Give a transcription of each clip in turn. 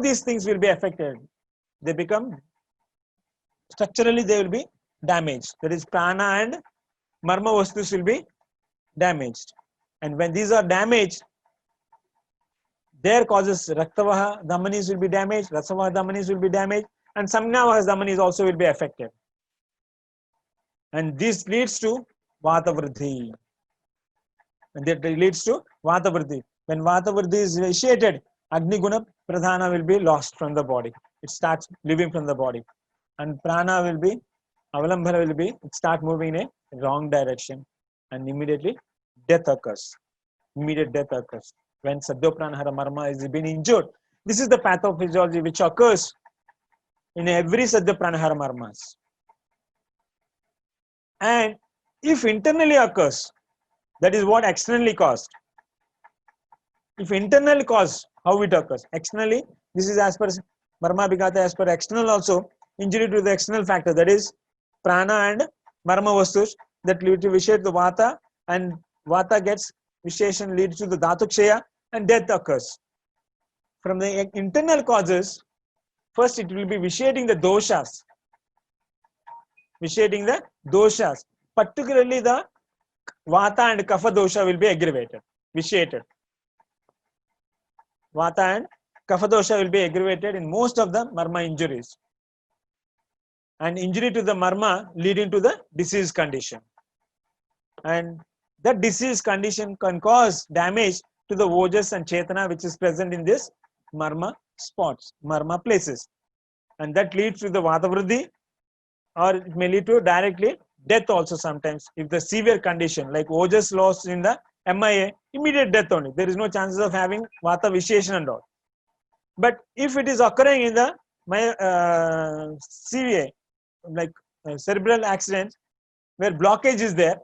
these things will be affected. They become structurally they will be damaged. That is, prana and marma vastus will be damaged. And when these are damaged, their causes raktavaha dhamanis will be damaged, rasavaha dhamanis will be damaged, and samgnavaha dhamanis also will be affected. And this leads to vata vruddhi. And that leads to vata vruddhi. When vata vruddhi is initiated, agni guna pradhana will be lost from the body. It starts living from the body. And prana will be, avalambhana will be, it start moving in a wrong direction. And immediately death occurs. Immediate death occurs. When Saddopranahara Marma is being injured, this is the pathophysiology which occurs in every Saddopranahara Marmas. And if internally occurs, that is what externally caused. If internally caused, how it occurs? Externally, this is as per Marma Bhigata, as per external also, injury to the external factor, that is prana and marma vastus that lead to vishaya to vata, and vata gets visheshan, leads to the dhatukshaya, and death occurs. From the internal causes, first it will be vitiating the doshas. Vitiating the doshas. Particularly the vata and kapha dosha will be aggravated, vitiated. Vata and kapha dosha will be aggravated in most of the marma injuries. And injury to the marma leading to the disease condition. And that disease condition can cause damage to the ojas and chetana which is present in this marma spots, marma places. And that leads to the vata vruddhi, or it may lead to directly death also sometimes. If the severe condition like ojas loss in the MIA, immediate death only. There is no chances of having vata vitiation and all. But if it is occurring in the CVA, like cerebral accidents, where blockage is there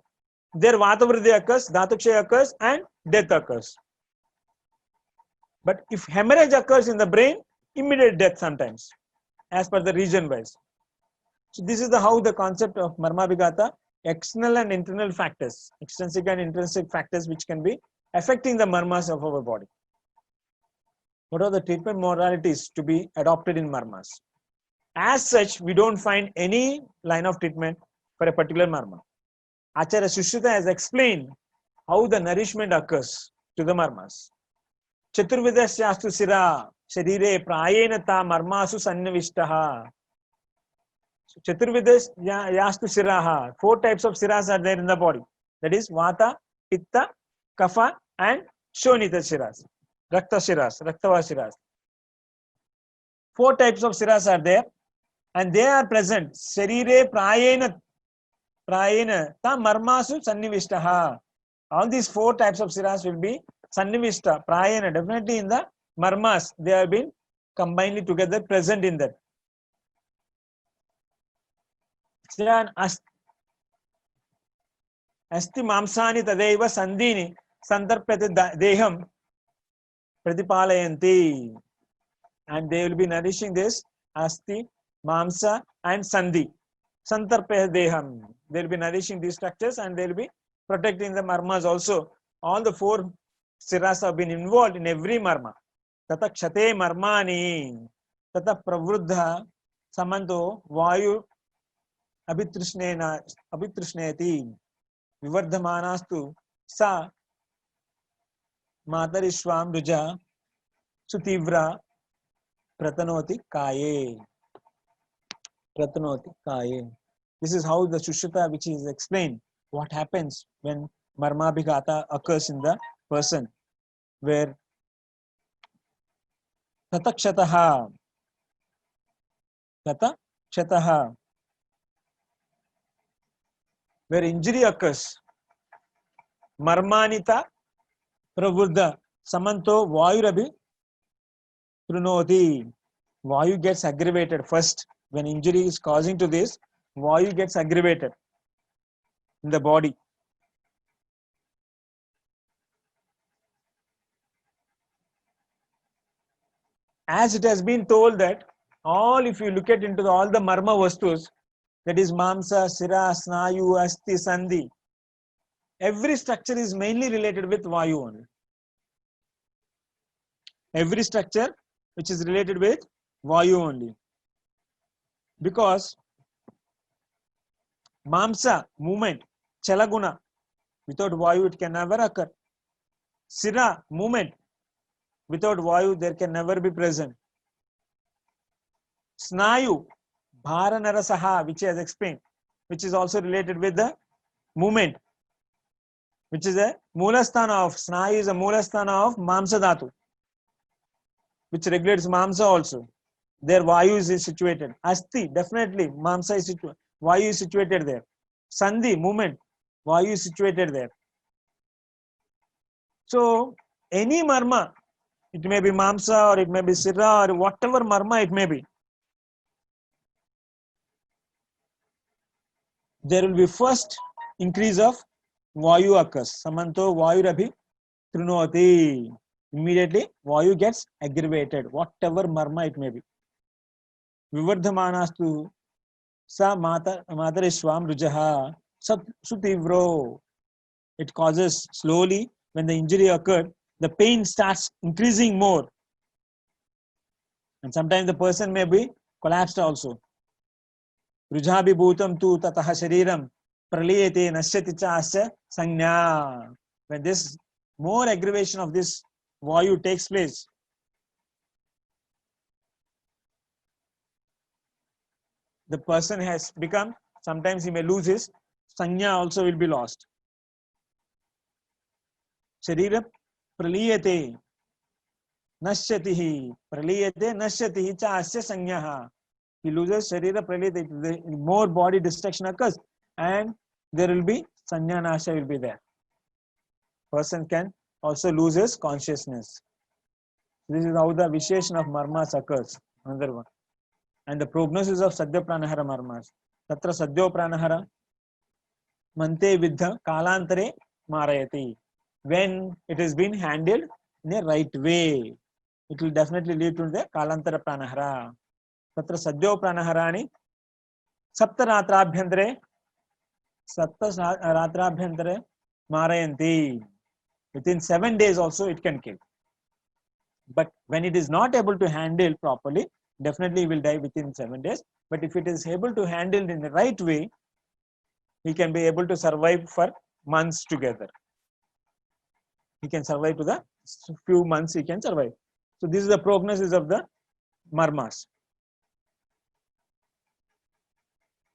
vata vruddhi occurs, dhatukshaya occurs, and death occurs. But if hemorrhage occurs in the brain, immediate death sometimes, as per the region wise. So this is how the concept of marma bhigata, external and internal factors, extrinsic and intrinsic factors which can be affecting the marmas of our body. What are the treatment modalities to be adopted in marmas? As such, we don't find any line of treatment for a particular marma. Acharya Sushruta has explained how the nourishment occurs to the marmas. Chaturvidasyastu sira sharire prayena ta marmasu sannavishtaha. Chaturvidas yastu siraha. 4 types of siras are there in the body. That is vata, pitta, kapha, and shonita shiras. Rakta shiras, raktava shiras. 4 types of siras are there, and they are present. Sharire prayena ta marmasu sannivishtaha. All these 4 types of siras will be sannivishta, prayena, definitely in the marmas. They have been combined together, present in that. Asti mamsani tadeva sandhini santarpyate deham pratipalayanti. And they will be nourishing this asti, mamsa, and sandhi. Santarpya deham. They will be nourishing these structures and they will be protecting the marmas also. All the 4 siras have been involved in every marma. Tata kshate marmani. Tata pravruddha samanto vayu abhitrushneti. Vivardhamanastu sa matarishvam ruja sutivra pratanoti kaye. Pratanoti kaye. This is how the Sushruta which is explained what happens when marma bhigata occurs in the person, where tatakshataha where injury occurs, marmanita pravruddha samanto vayurabhi trunoti. Vayu gets aggravated first. When injury is causing to this, Vayu gets aggravated in the body. As it has been told that all, if you look at into all the marma vastus, that is mamsa, sira, snayu, asti, sandhi, every structure is mainly related with Vayu only. Every structure which is related with Vayu only. Because Mamsa, movement, Chalaguna, without Vayu it can never occur. Sira, movement, without Vayu there can never be present. Snayu, Bharanarasaha, which he has explained, which is also related with the movement, which is a Moolasthana of Snayu is a Moolasthana of Mamsa Dhatu, which regulates Mamsa also. There Vayu is situated. Asti, definitely Mamsa is situated. Vayu is situated there. Sandhi, movement, Vayu is situated there. So any marma, it may be Mamsa or it may be Sira or whatever marma it may be, there will be first increase of Vayu occurs. Samanto Vayu Rabhi Trunoti. Immediately Vayu gets aggravated, whatever marma it may be. Vivardhamanastu sa matarishwam rujaha sutivro. It causes slowly, when the injury occurred, the pain starts increasing more. And sometimes the person may be collapsed also. Rujhabi bhutam tu tataha shariram praliyate nashyati cha asya sanya. When this more aggravation of this Vayu takes place, the person has become, sometimes he may lose his sanya also will be lost. Sharira praliyate nashyatihi praliyate nashyatihi cha asya sanyaha. He loses sharira praliyate, more body destruction occurs and there will be sanya nasha will be there. Person can also lose his consciousness. This is how the visheshan of marmas occurs. Another one. And the prognosis of Sadhya Pranahara marmas. Tatra Sadhyo Pranahara Mante Vidha Kalantare Marayati. When it has been handled in a right way, it will definitely lead to the Kalantara Pranahara. Tatra Sadhyo Pranaharani Sapta Ratrabhyantare Marayanti. Within 7 days also it can kill. But when it is not able to handle properly, definitely he will die within 7 days. But if it is able to handle in the right way, he can be able to survive for months together. He can survive to the few months he can survive. So this is the prognosis of the marmas.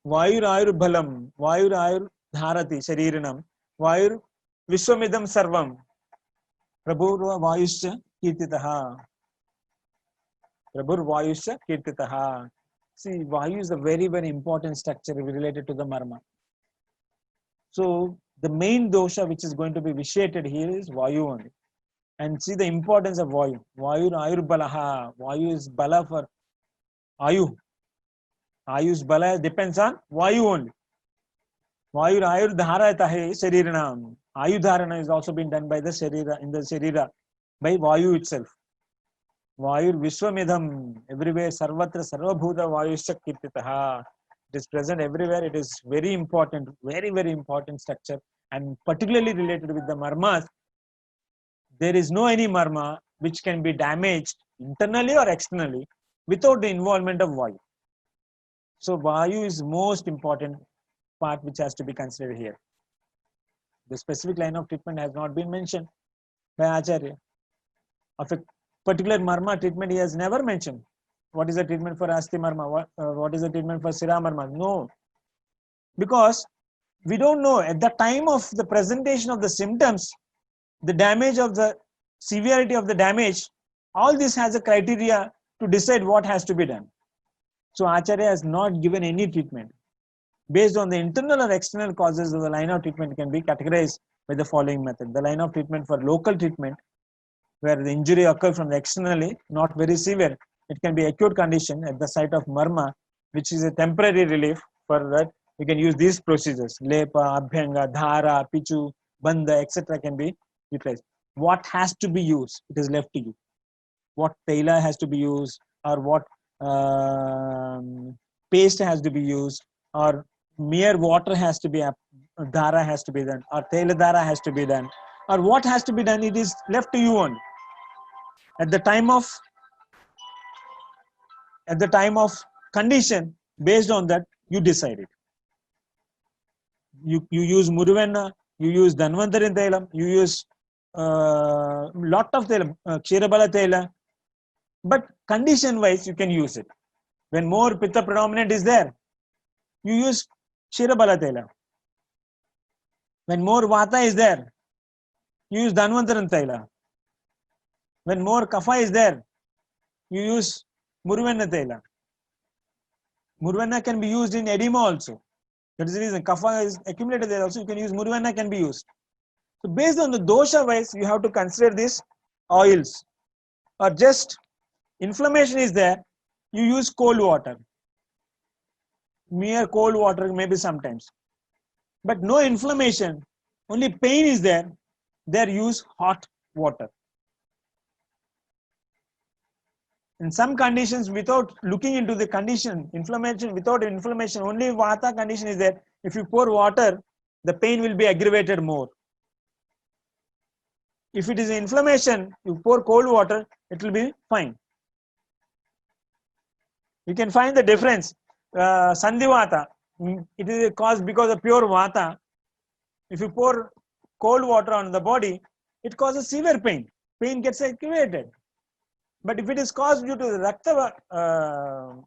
Vayur ayur bhalam, vayur ayur dharati shariranam, vayur vishwamidam sarvam, prabhur vayusya kirtitaha. Prabhur vayusya kirtitaha. See, Vayu is a very, very important structure related to the marma. So the main dosha which is going to be vitiated here is Vayu only. And see the importance of Vayu. Vayu ayur balaha. Vayu is bala for Ayu. Ayu's bala depends on Vayu only. Vayu ayur dharata hai shariranam. Ayu dharana is also being done by the sharira, in the sharira, by Vayu itself. Vayur Vishwamidham, everywhere, Sarvatra Sarvabhuta Vayusya Kirtitaha. It is present everywhere. It is very important, very, very important structure, and particularly related with the marmas. There is no any marma which can be damaged internally or externally without the involvement of Vayu. So Vayu is most important part which has to be considered here. The specific line of treatment has not been mentioned by Acharya. Of a particular marma treatment he has never mentioned. What is the treatment for Asti marma? What is the treatment for Sira marma? No. Because we don't know at the time of the presentation of the symptoms, the damage of the severity of the damage, all this has a criteria to decide what has to be done. So Acharya has not given any treatment. Based on the internal or external causes of the line of treatment can be categorized by the following method. The line of treatment for local treatment, where the injury occurs from the externally, not very severe. It can be acute condition at the site of marma, which is a temporary relief. For that, we can use these procedures. Lepa, Abhyanga, Dhara, Pichu, Bandha, etc. can be utilized. What has to be used? It is left to you. What taila has to be used, or what paste has to be used, or mere water has to be, Dhara has to be done, or taila Dhara has to be done, or what has to be done, it is left to you only. At the time of at the time of condition, based on that, you decide it. You use Muruvenna, you use Dhanvantari Tailam, you use lot of Tailam, Ksherabala Taila, but condition wise you can use it. When more Pitta predominant is there, you use Ksherabala Taila. When more Vata is there, you use Dhanvantaran Taila. When more Kapha is there, you use Muruvenna Taila. Muruvenna can be used in edema also. That is the reason Kapha is accumulated there also. You can use Muruvenna, can be used. So based on the dosha wise, you have to consider these oils. Or just inflammation is there, you use cold water. Mere cold water maybe sometimes. But no inflammation, only pain is there, there use hot water. In some conditions, without looking into the condition, inflammation, without inflammation, only Vata condition is there. If you pour water, the pain will be aggravated more. If it is inflammation, you pour cold water, it will be fine. You can find the difference. Sandhivata, it is caused because of pure Vata. If you pour cold water on the body, it causes severe pain. Pain gets activated. But if it is caused due to the Rakta,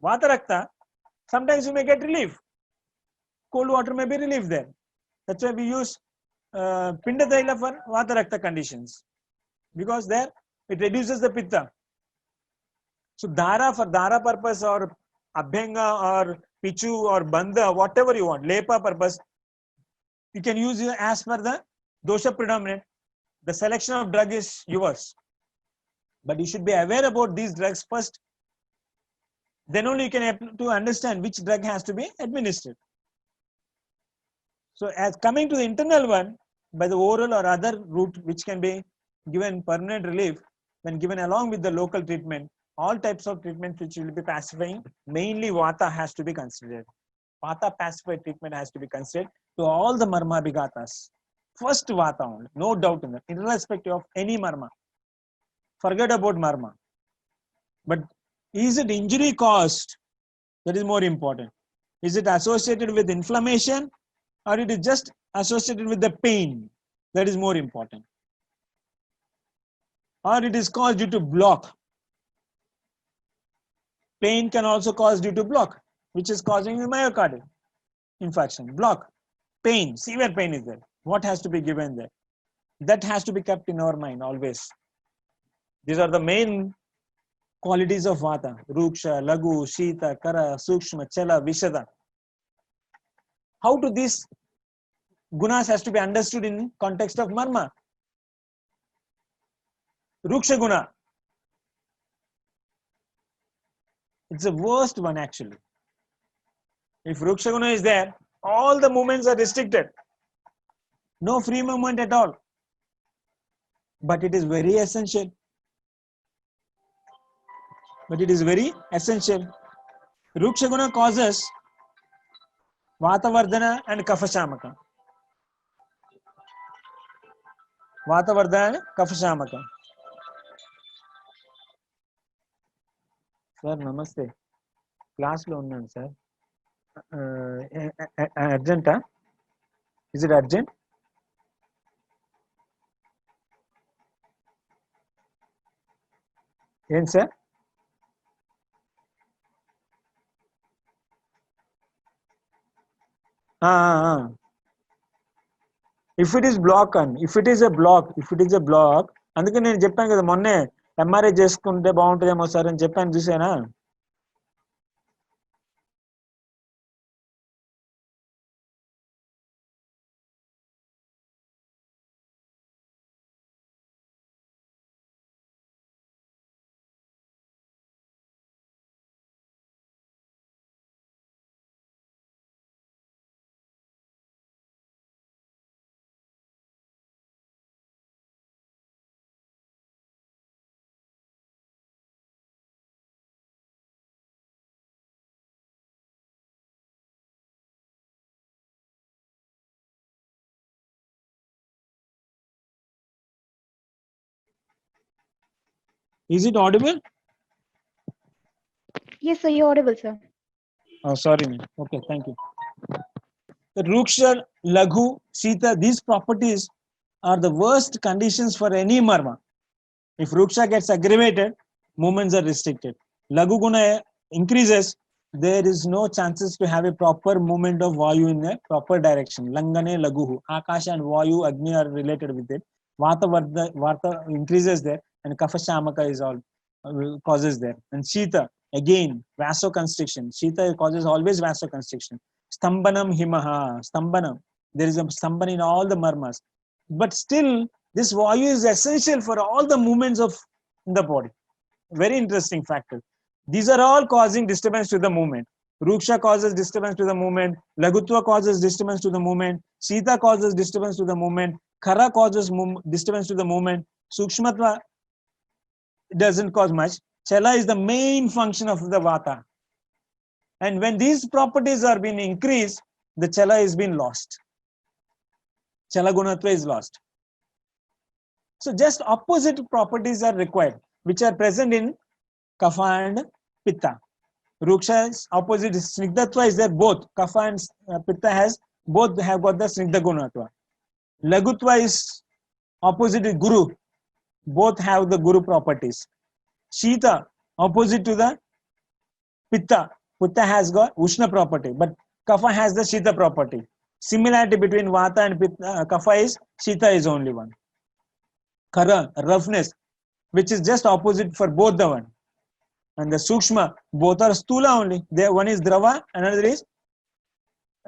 Vata Rakta, sometimes you may get relief. Cold water may be relief there. That's why we use Pinda Taila for Vata Rakta conditions. Because there it reduces the Pitta. So Dhara, for Dhara purpose or Abhyanga or Pichu or Bandha, whatever you want, Lepa purpose, you can use it as per the dosha predominant. The selection of drug is yours. But you should be aware about these drugs first. Then only you can able to understand which drug has to be administered. So as coming to the internal one, by the oral or other route which can be given permanent relief when given along with the local treatment, all types of treatment which will be pacifying, mainly Vata has to be considered. Vata pacified treatment has to be considered to all the Marma Bhigatas. First Vata only, no doubt in that, irrespective of any Marma. Forget about Marma. But is it injury caused? That is more important. Is it associated with inflammation or it is just associated with the pain? That is more important. Or it is caused due to block. Pain can also cause due to block, which is causing the myocardial infarction. Block, pain, severe pain is there. What has to be given there? That has to be kept in our mind always. These are the main qualities of Vata: Ruksha, Lagu, Shita, Kara, Sukshma, Chala, Vishada. How do these gunas has to be understood in context of Marma? Ruksha guna, it's the worst one actually. If Ruksha guna is there, all the movements are restricted. No free movement at all. But it is very essential. But it is very essential. Ruksha guna causes Vatavardhana and Kafashamaka. Vatavardhana and Kafashamaka. Sir, namaste. Class lo unnan sir. Urgent? Is it urgent? Yes, sir. If it is block, if it is a block, అందుకే నేను చెప్పాను కదా మొన్నే MRI చేసుకుంటే బాగుంటుందేమో sir అని చెప్పాను, చూసానా? Is it audible? Yes, sir, you're audible, sir. Oh, sorry. Okay, thank you. The Ruksha, Laghu, Sita, these properties are the worst conditions for any marma. If Ruksha gets aggravated, movements are restricted. Laghu Guna increases, there is no chances to have a proper movement of Vayu in a proper direction. Langane Laguhu. Akasha and Vayu, Agni are related with it. Vata increases there, and Kapha Shamaka is all causes there. And Shita, again, vasoconstriction. Shita causes always vasoconstriction. Stambanam Himaha, Stambanam. There is a Stamban in all the marmas. But still, this Vayu is essential for all the movements of the body. Very interesting factor. These are all causing disturbance to the movement. Ruksha causes disturbance to the movement. Lagutva causes disturbance to the movement. Sita causes disturbance to the movement. Khara causes disturbance to the movement. Sukshmatva doesn't cause much. Chala is the main function of the Vata. And when these properties are being increased, the Chala is being lost. Chala Gunatva is lost. So just opposite properties are required, which are present in Kapha and Pitta. Ruksha's opposite is Snigdhatva is there both. Kapha and Pitta has both have got the Snigdha Gunatva. Lagutva is opposite is Guru. Both have the Guru properties. Shita opposite to the Pitta. Pitta has got Ushna property, but Kapha has the Shita property. Similarity between Vata and Pitta, Kapha is Shita is only one. Khara, roughness, which is just opposite for both the one. And the Sukshma, both are Stula only. There, one is Drava, another is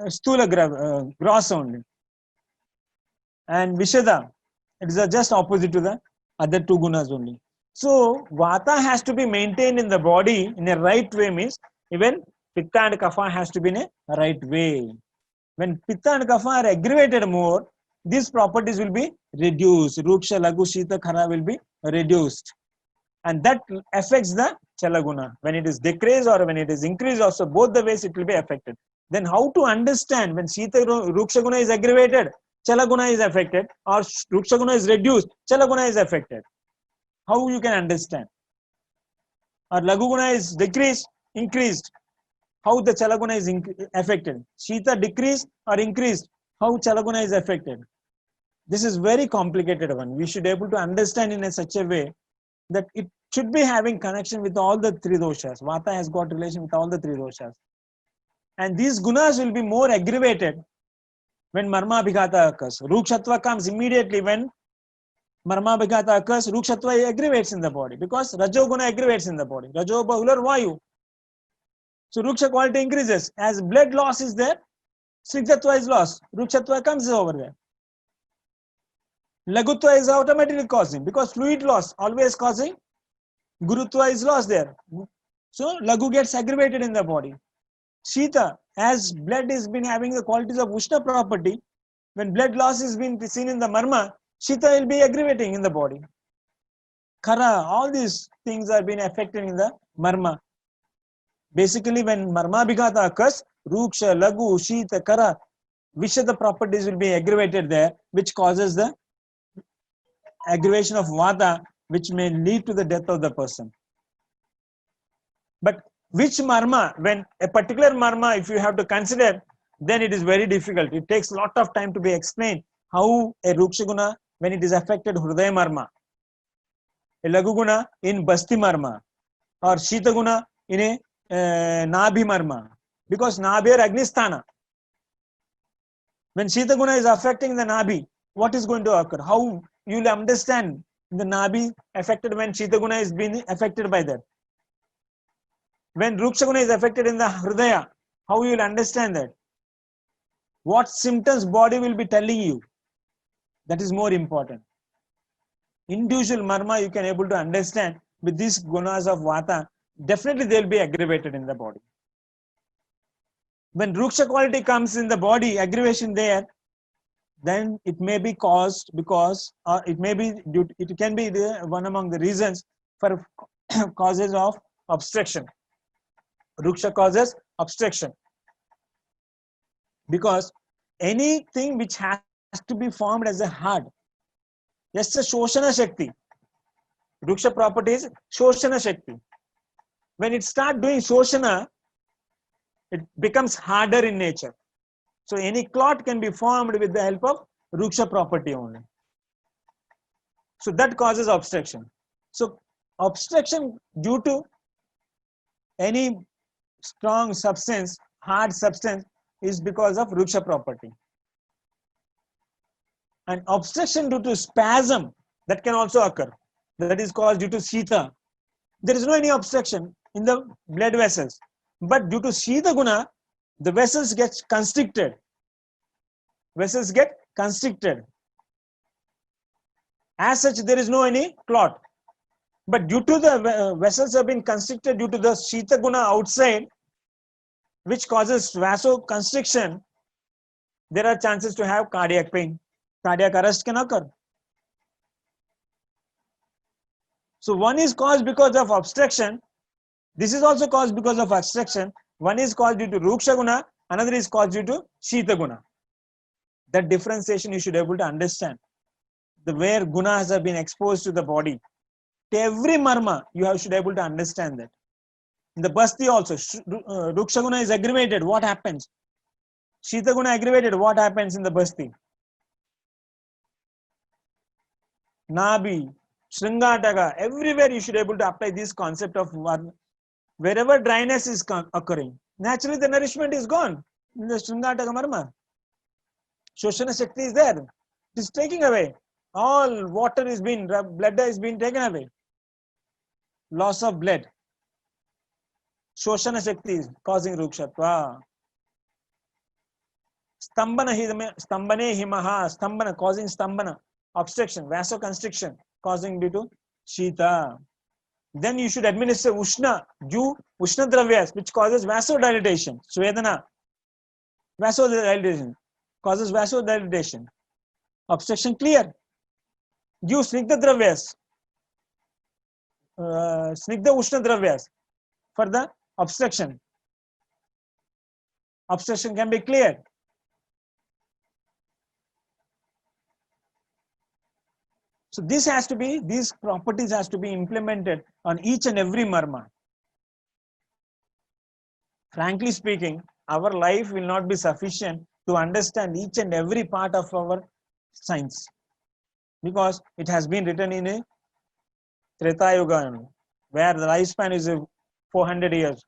Stula, gross only. And Vishada, it is just opposite to the other two gunas only. So Vata has to be maintained in the body in a right way, means even Pitta and Kapha has to be in a right way. When Pitta and Kapha are aggravated more, these properties will be reduced. Ruksha, Laghu, Shita, Khara will be reduced. And that affects the Chalaguna. When it is decreased or when it is increased also, both the ways it will be affected. Then how to understand when Shita Ruksha Guna is aggravated, Chalaguna is affected, or Ruksha Guna is reduced, Chalaguna is affected. How you can understand? Or Laghu Guna is decreased, increased. How the Chalaguna is affected? Shita decreased or increased? How Chalaguna is affected? This is very complicated one. We should be able to understand in such a way that it should be having connection with all the three doshas. Vata has got relation with all the three doshas. And these gunas will be more aggravated when Marma Abhighata occurs. Rukshatva comes immediately when Marma Abhighata occurs. Rukshatva aggravates in the body because Rajoguna aggravates in the body. Rajo Bahular Vayu. So Ruksha quality increases. As blood loss is there, Snigdhatva is lost. Rukshatva comes over there. Lagutva is automatically causing because fluid loss always causing. Gurutva is lost there. So Laghu gets aggravated in the body. Shita, as blood has been having the qualities of Ushna property, when blood loss is being seen in the Marma, Shita will be aggravating in the body. Khara, all these things are being affected in the Marma. Basically, when Marma Abhighata occurs, Ruksha, Laghu, Shita, Khara, Vishada properties will be aggravated there, which causes the aggravation of Vata, which may lead to the death of the person. But which marma, when a particular marma, if you have to consider, then it is very difficult. It takes a lot of time to be explained how a Ruksha Guna, when it is affected Hridaya marma, a Laghu Guna in Basti marma, or Shita Guna in a Nabhi marma, because Nabhi or Agnisthana. When Shita Guna is affecting the Nabhi, what is going to occur? How you will understand the Nabhi affected when Shita Guna is being affected by that. When Ruksha Guna is affected in the Hridaya, how you will understand that? What symptoms body will be telling you? That is more important. Individual marma you can able to understand with these gunas of Vata, definitely they will be aggravated in the body. When Ruksha quality comes in the body, aggravation there, then it may be caused because, or it may be due, it can be one among the reasons for causes of obstruction. Ruksha causes obstruction because anything which has to be formed as a hard, yes, Shoshana Shakti. Ruksha property is Shoshana Shakti. when it starts doing Shoshana, it becomes harder in nature. So any clot can be formed with the help of Ruksha property only. So that causes obstruction. So obstruction due to any strong substance, hard substance, is because of Ruksha property. And obstruction due to spasm, that can also occur. That is caused due to Shita. There is no any obstruction in the blood vessels. But due to Shita Guna, the vessels get constricted. Vessels get constricted. As such, there is no any clot. But due to the vessels have been constricted due to the Shita Guna outside, which causes vasoconstriction, there are chances to have cardiac pain. Cardiac arrest can occur. So one is caused because of obstruction. This is also caused because of obstruction. One is caused due to Ruksha Guna, another is caused due to Shita Guna. That differentiation you should be able to understand. The where gunas have been exposed to the body. To every marma, you should be able to understand that. In the basti also, Ruksha Guna is aggravated, what happens? Shita Guna aggravated, what happens in the basti? Nabi, Shringataka, everywhere you should be able to apply this concept of one. Wherever dryness is occurring, naturally the nourishment is gone in the Shringataka marma. Shoshana Shakti is there. It is taking away. All water is being, blood is being taken away. Loss of blood. Shoshana Shakti is causing Rukshatva. Stambane himaha, stambana, causing stambana, obstruction, vasoconstriction, causing due to Shita. Then you should administer Ushna, due Ushna Dravyas, which causes vasodilatation. Svedana, vasodilatation, causes vasodilatation. Obstruction clear. Due Snigdha Dravyas, Snigdha Ushna Dravyas, for the obstruction. Obstruction can be cleared. So this has to be, these properties has to be implemented on each and every marma. Frankly speaking, our life will not be sufficient to understand each and every part of our science, because it has been written in a Treta Yuga, where the lifespan is 400 years.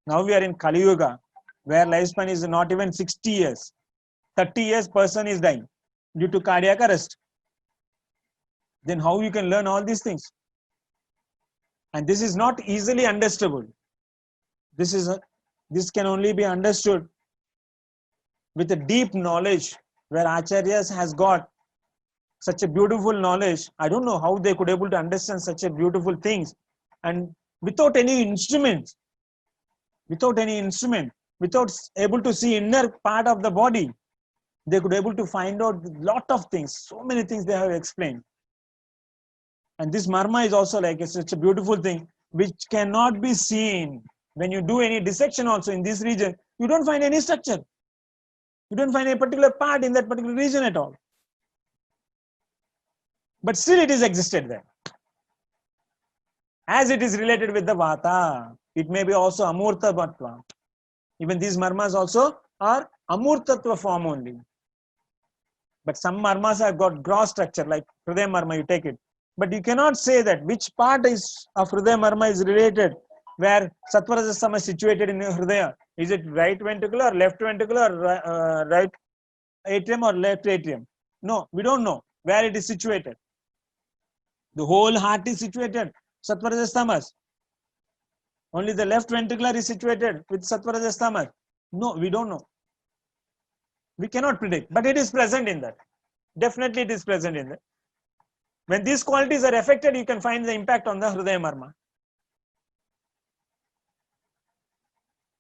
Now we are in Kali Yuga, where lifespan is not even 60 years. 30 years person is dying due to cardiac arrest. Then how you can learn all these things? And this is not easily understandable. This can only be understood with a deep knowledge, where Acharyas has got such a beautiful knowledge. I don't know how they could able to understand such a beautiful things, and without any instrument, without able to see inner part of the body, they could able to find out lot of things. So many things they have explained. And this marma is also like such a beautiful thing which cannot be seen. When you do any dissection also in this region, you don't find any structure. You don't find a particular part in that particular region at all. But still it is existed there. As it is related with the vata, it may be also amurta bhatva. Even these marmas also are amurtatva form only. But some marmas have got gross structure, like Hridaya marma, you take it. But you cannot say that which part is of Hridaya marma is related, where Sattva-Rajastama is situated in Hridaya. Is it right ventricle or left ventricle, or right atrium or left atrium? No, we don't know where it is situated. The whole heart is situated, Sattva-Rajastamas. Only the left ventricular is situated with Sattva-Rajastamas. No, we don't know. We cannot predict, but it is present in that. Definitely it is present in that. When these qualities are affected, you can find the impact on the Hridaya marma.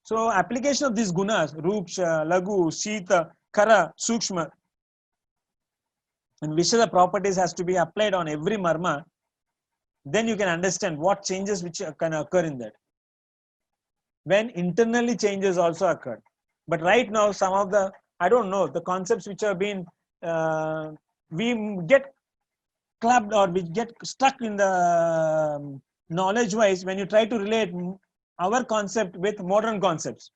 So application of these gunas, Ruksha, Lagu, Shita, Kara, Sukshma, and Vishada properties has to be applied on every marma. Then you can understand what changes which can occur in that. When internally changes also occurred. But right now, some of the, I don't know, the concepts which have been, we get clubbed or we get stuck in the knowledge wise, when you try to relate our concept with modern concepts,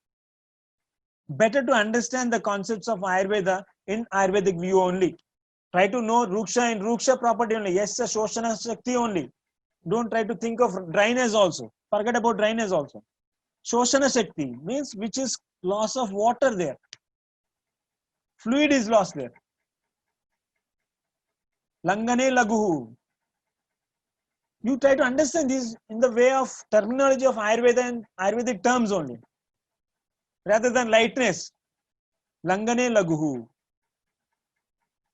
better to understand the concepts of Ayurveda in Ayurvedic view only. Try to know Ruksha in Ruksha property only. Yes, sir, Shoshana Shakti only. Don't try to think of dryness also. Forget about dryness also. Shoshana Shakti means which is loss of water there. Fluid is lost there. Langane Laguhu. You try to understand this in the way of terminology of Ayurveda and Ayurvedic terms only. Rather than lightness. Langane Laguhu.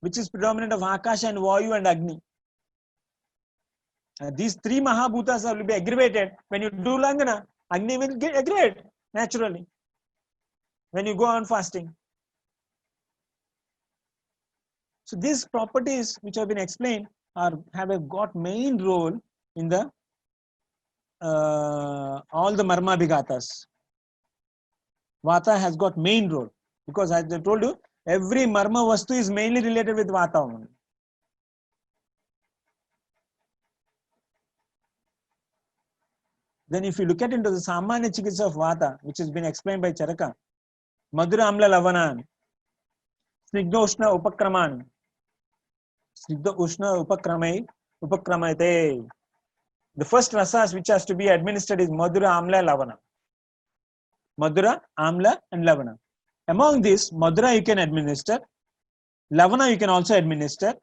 Which is predominant of Akasha and Vayu and Agni. These three Mahabhutas will be aggravated. When you do Langana, Agni will get aggravated naturally. When you go on fasting. So these properties which have been explained have got main role in the all the Marma Bhigatas. Vata has got main role because as I told you, every Marma Vastu is mainly related with Vata only. Then if you look at into the Samanya Chikitsa of Vata, which has been explained by Charaka, Madhura Amla Lavanan, Snigdha Ushna Upakraman, Snigdha Ushna Upakramate. The first rasas which has to be administered is Madhura, Amla, Lavana. Madhura, Amla and Lavana. Among these, Madhura you can administer, Lavana you can also administer,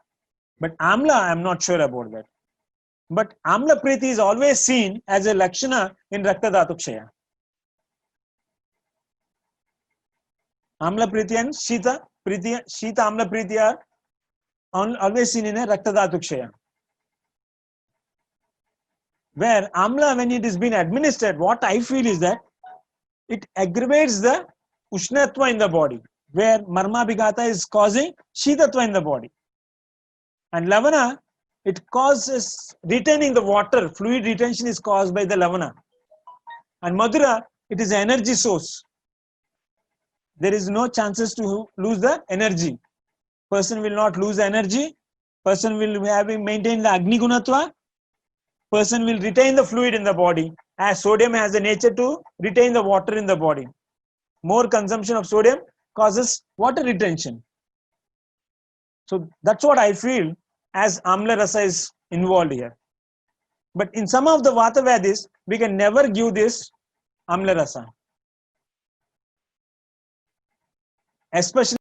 but Amla I am not sure about that. But Amla Priti is always seen as a Lakshana in Rakta Dhatukshaya. Amla Priti and Shita Amla Priti are always seen in a Rakta Dhatukshaya. Where Amla, when it is being administered, what I feel is that it aggravates the Ushnatva in the body, where Marma Bhigata is causing Shitatva in the body. And Lavana, it causes retaining the water, fluid retention is caused by the Lavana. And Madhura, it is an energy source. There is no chances to lose the energy. Person will not lose energy. Person will maintain the Agni Gunatva. Person will retain the fluid in the body, as sodium has a nature to retain the water in the body. More consumption of sodium causes water retention. So that's what I feel as Amla Rasa is involved here. But in some of the Vata Vyadhis, we can never give this Amla Rasa. Especially